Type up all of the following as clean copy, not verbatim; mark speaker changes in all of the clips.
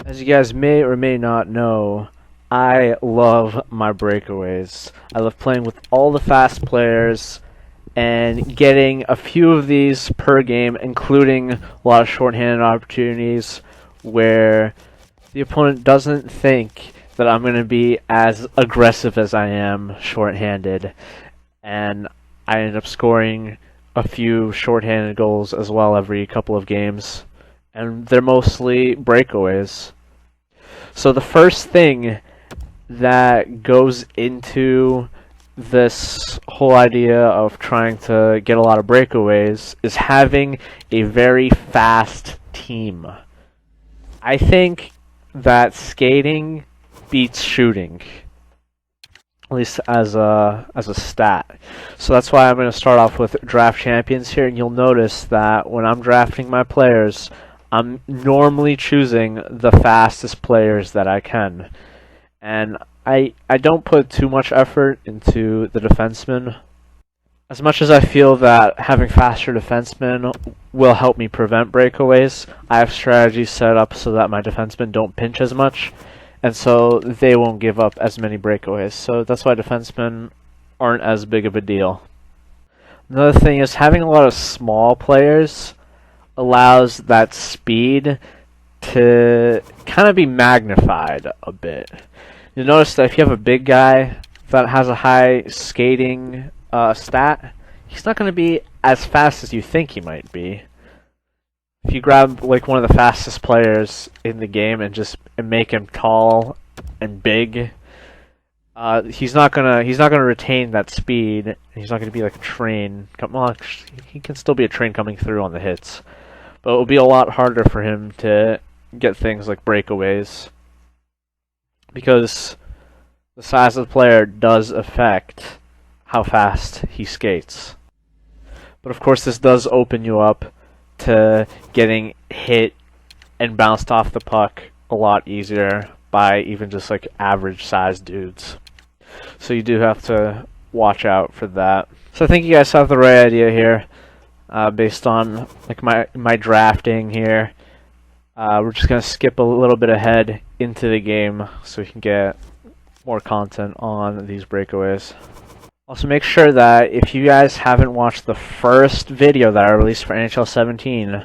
Speaker 1: As you guys may or may not know, I love my breakaways. I love playing with all the fast players and getting a few of these per game, including a lot of shorthanded opportunities where the opponent doesn't think that I'm going to be as aggressive as I am shorthanded, and I end up scoring a few shorthanded goals as well every couple of games, and they're mostly breakaways. So the first thing that goes into this whole idea of trying to get a lot of breakaways is having a very fast team. I think that skating beats shooting, at least as a stat. So that's why I'm going to start off with draft champions here, and you'll notice that when I'm drafting my players, I'm normally choosing the fastest players that I can. And I don't put too much effort into the defensemen. As much as I feel that having faster defensemen will help me prevent breakaways, I have strategies set up so that my defensemen don't pinch as much, and so they won't give up as many breakaways. So that's why defensemen aren't as big of a deal. Another thing is having a lot of small players allows that speed to kind of be magnified a bit. You'll notice that if you have a big guy that has a high skating stat, he's not going to be as fast as you think he might be. If you grab like one of the fastest players in the game and make him tall and big, he's not gonna retain that speed. He's not gonna be like a train. Well, he can still be a train coming through on the hits, but it will be a lot harder for him to get things like breakaways, because the size of the player does affect how fast he skates. But of course this does open you up to getting hit and bounced off the puck a lot easier by even just like average sized dudes. So you do have to watch out for that. So I think you guys have the right idea here, based on like my drafting here. We're just going to skip a little bit ahead into the game so we can get more content on these breakaways. Also, make sure that if you guys haven't watched the first video that I released for NHL 17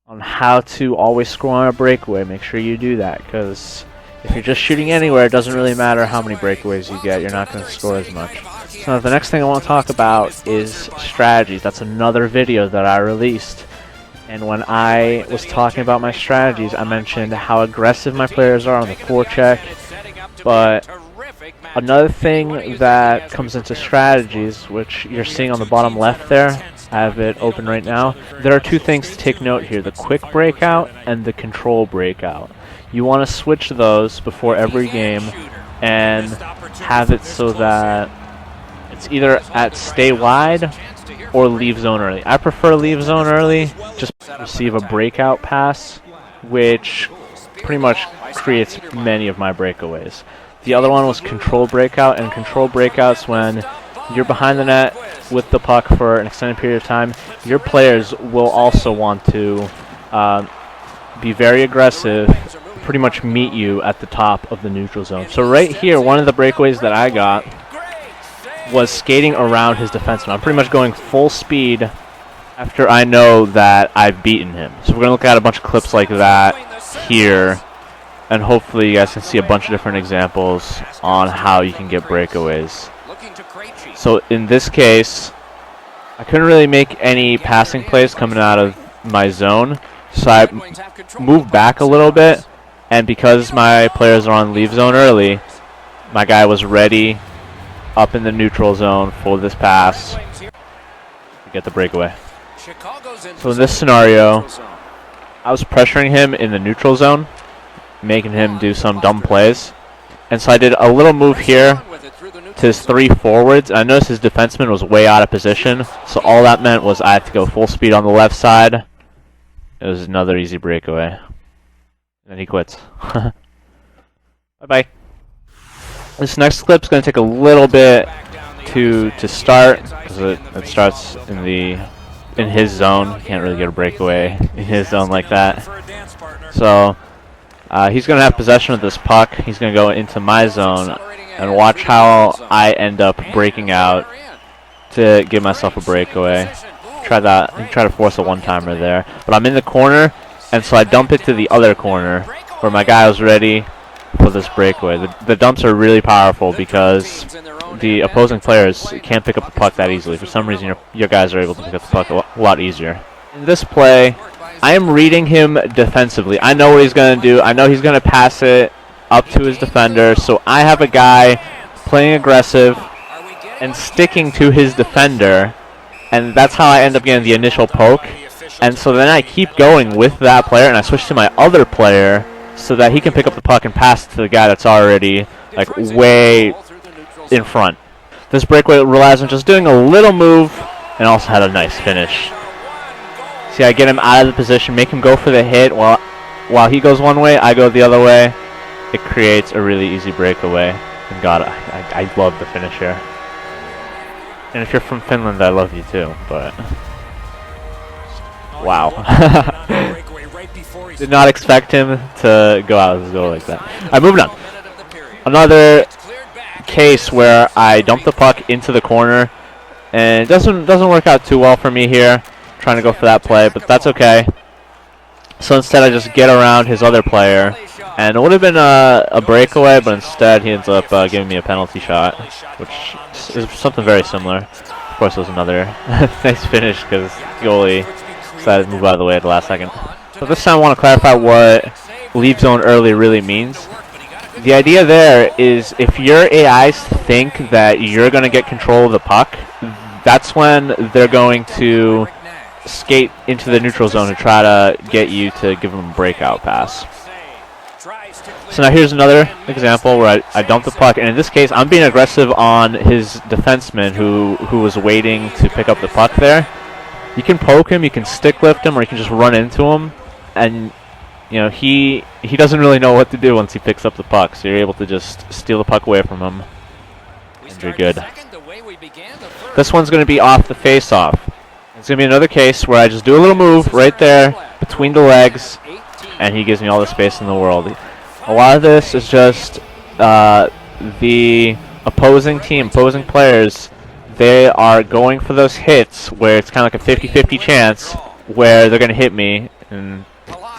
Speaker 1: on how to always score on a breakaway, make sure you do that, because if you're just shooting anywhere, it doesn't really matter how many breakaways you get, you're not going to score as much. So the next thing I want to talk about is strategies. That's another video that I released. And when I was talking about my strategies, I mentioned how aggressive my players are on the forecheck. But another thing that comes into strategies, which you're seeing on the bottom left there, I have it open right now. There are two things to take note here: the quick breakout and the control breakout. You want to switch those before every game and have it so that it's either at stay wide or leave zone early. I prefer leave zone early, just receive a breakout pass, which pretty much creates many of my breakaways. The other one was control breakout, and control breakouts when you're behind the net with the puck for an extended period of time. Your players will also want to be very aggressive, pretty much meet you at the top of the neutral zone. So right here, one of the breakaways that I got was skating around his defenseman. I'm pretty much going full speed after I know that I've beaten him. So we're going to look at a bunch of clips like that here, and hopefully you guys can see a bunch of different examples on how you can get breakaways. So in this case, I couldn't really make any passing plays coming out of my zone, so I moved back a little bit, and because my players are on leave zone early, my guy was ready up in the neutral zone for this pass to get the breakaway. So in this scenario, I was pressuring him in the neutral zone, making him do some dumb plays. And so I did a little move here to his three forwards. I noticed his defenseman was way out of position, so all that meant was I had to go full speed on the left side. It was another easy breakaway. And then he quits. Bye-bye. This next clip is going to take a little bit to start, because it starts in his zone. You can't really get a breakaway in his zone like that. So He's going to have possession of this puck. He's going to go into my zone, and watch how I end up breaking out to give myself a breakaway. Try to force a one-timer there. But I'm in the corner, and so I dump it to the other corner where my guy was ready for this breakaway. The dumps are really powerful because the opposing players can't pick up the puck that easily. For some reason, your guys are able to pick up the puck a lot easier. In this play, I am reading him defensively. I know what he's going to do. I know he's going to pass it up to his defender, so I have a guy playing aggressive and sticking to his defender, and that's how I end up getting the initial poke. And so then I keep going with that player, and I switch to my other player so that he can pick up the puck and pass it to the guy that's already like way in front. This breakaway relies on just doing a little move, and also had a nice finish. See, I get him out of the position, make him go for the hit while he goes one way, I go the other way. It creates a really easy breakaway. And God, I love the finish here. And if you're from Finland, I love you too, but wow. Did not expect him to go out of his goal like that. Alright, moving on. Another case where I dump the puck into the corner, and it doesn't work out too well for me here. Trying to go for that play, but that's okay. So instead I just get around his other player, and it would have been a breakaway, but instead he ends up giving me a penalty shot, which is something very similar. Of course, it was another nice finish because the goalie decided to move out of the way at the last second. So this time I want to clarify what leave zone early really means. The idea there is if your AIs think that you're going to get control of the puck, that's when they're going to skate into the neutral zone to try to get you to give them a breakout pass. So now here's another example where I dump the puck, and in this case I'm being aggressive on his defenseman who was waiting to pick up the puck there. You can poke him, you can stick lift him, or you can just run into him, and you know he doesn't really know what to do once he picks up the puck, so you're able to just steal the puck away from him, and you're good. This one's going to be off the face-off. It's going to be another case where I just do a little move right there between the legs, and he gives me all the space in the world. A lot of this is just the opposing team, opposing players, they are going for those hits where it's kind of like a 50-50 chance where they're going to hit me, and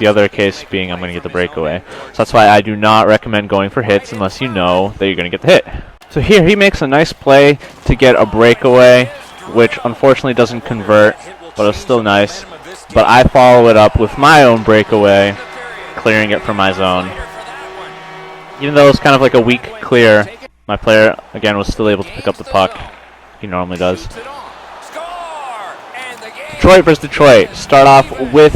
Speaker 1: the other case being I'm going to get the breakaway. So that's why I do not recommend going for hits unless you know that you're going to get the hit. So here he makes a nice play to get a breakaway, which unfortunately doesn't convert, but it's still nice. But I follow it up with my own breakaway, clearing it from my zone. Even though it's kind of like a weak clear, my player, again, was still able to pick up the puck. He normally does. Detroit versus Detroit. Start off with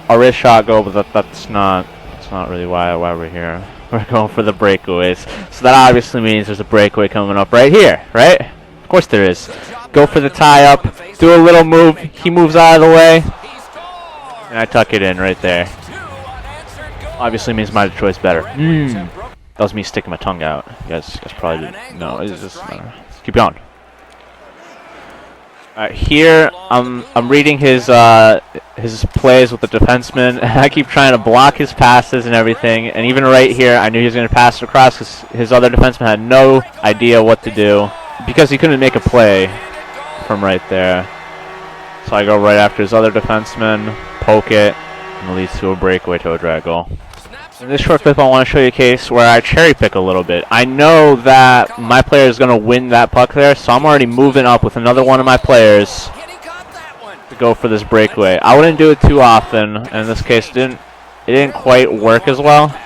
Speaker 1: a wrist shot goal, but that's not really why we're here. We're going for the breakaways. So that obviously means there's a breakaway coming up right here, right? Of course there is. Go for the tie-up, do a little move, he moves out of the way, and I tuck it in right there. Obviously means my Detroit's better. That was me sticking my tongue out. You guys probably didn't know. It's just, keep going. Alright, here I'm reading his plays with the defenseman. I keep trying to block his passes and everything, and even right here I knew he was going to pass it across because his other defenseman had no idea what to do because he couldn't make a play from right there. So I go right after his other defenseman, poke it, and it leads to a breakaway to a drag goal. In this short clip I want to show you a case where I cherry pick a little bit. I know that my player is going to win that puck there, so I'm already moving up with another one of my players to go for this breakaway. I wouldn't do it too often, and in this case it didn't quite work as well,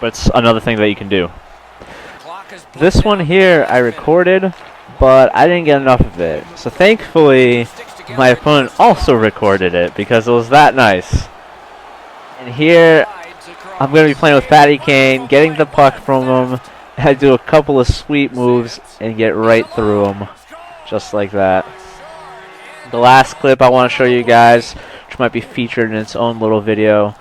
Speaker 1: but it's another thing that you can do. This one here I recorded, but I didn't get enough of it. So thankfully my opponent also recorded it because it was that nice. And here I'm going to be playing with Patty Kane, getting the puck from him. I do a couple of sweet moves and get right through him, just like that. The last clip I want to show you guys, which might be featured in its own little video,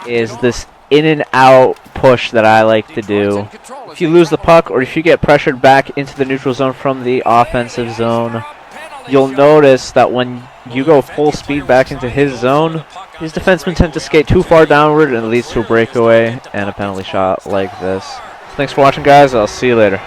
Speaker 1: is this in and out push that I like to do. If you lose the puck or if you get pressured back into the neutral zone from the offensive zone, you'll notice that when you go full speed back into his zone, these defensemen tend to skate too far downward, and it leads to a breakaway and a penalty shot like this. Thanks for watching, guys. I'll see you later.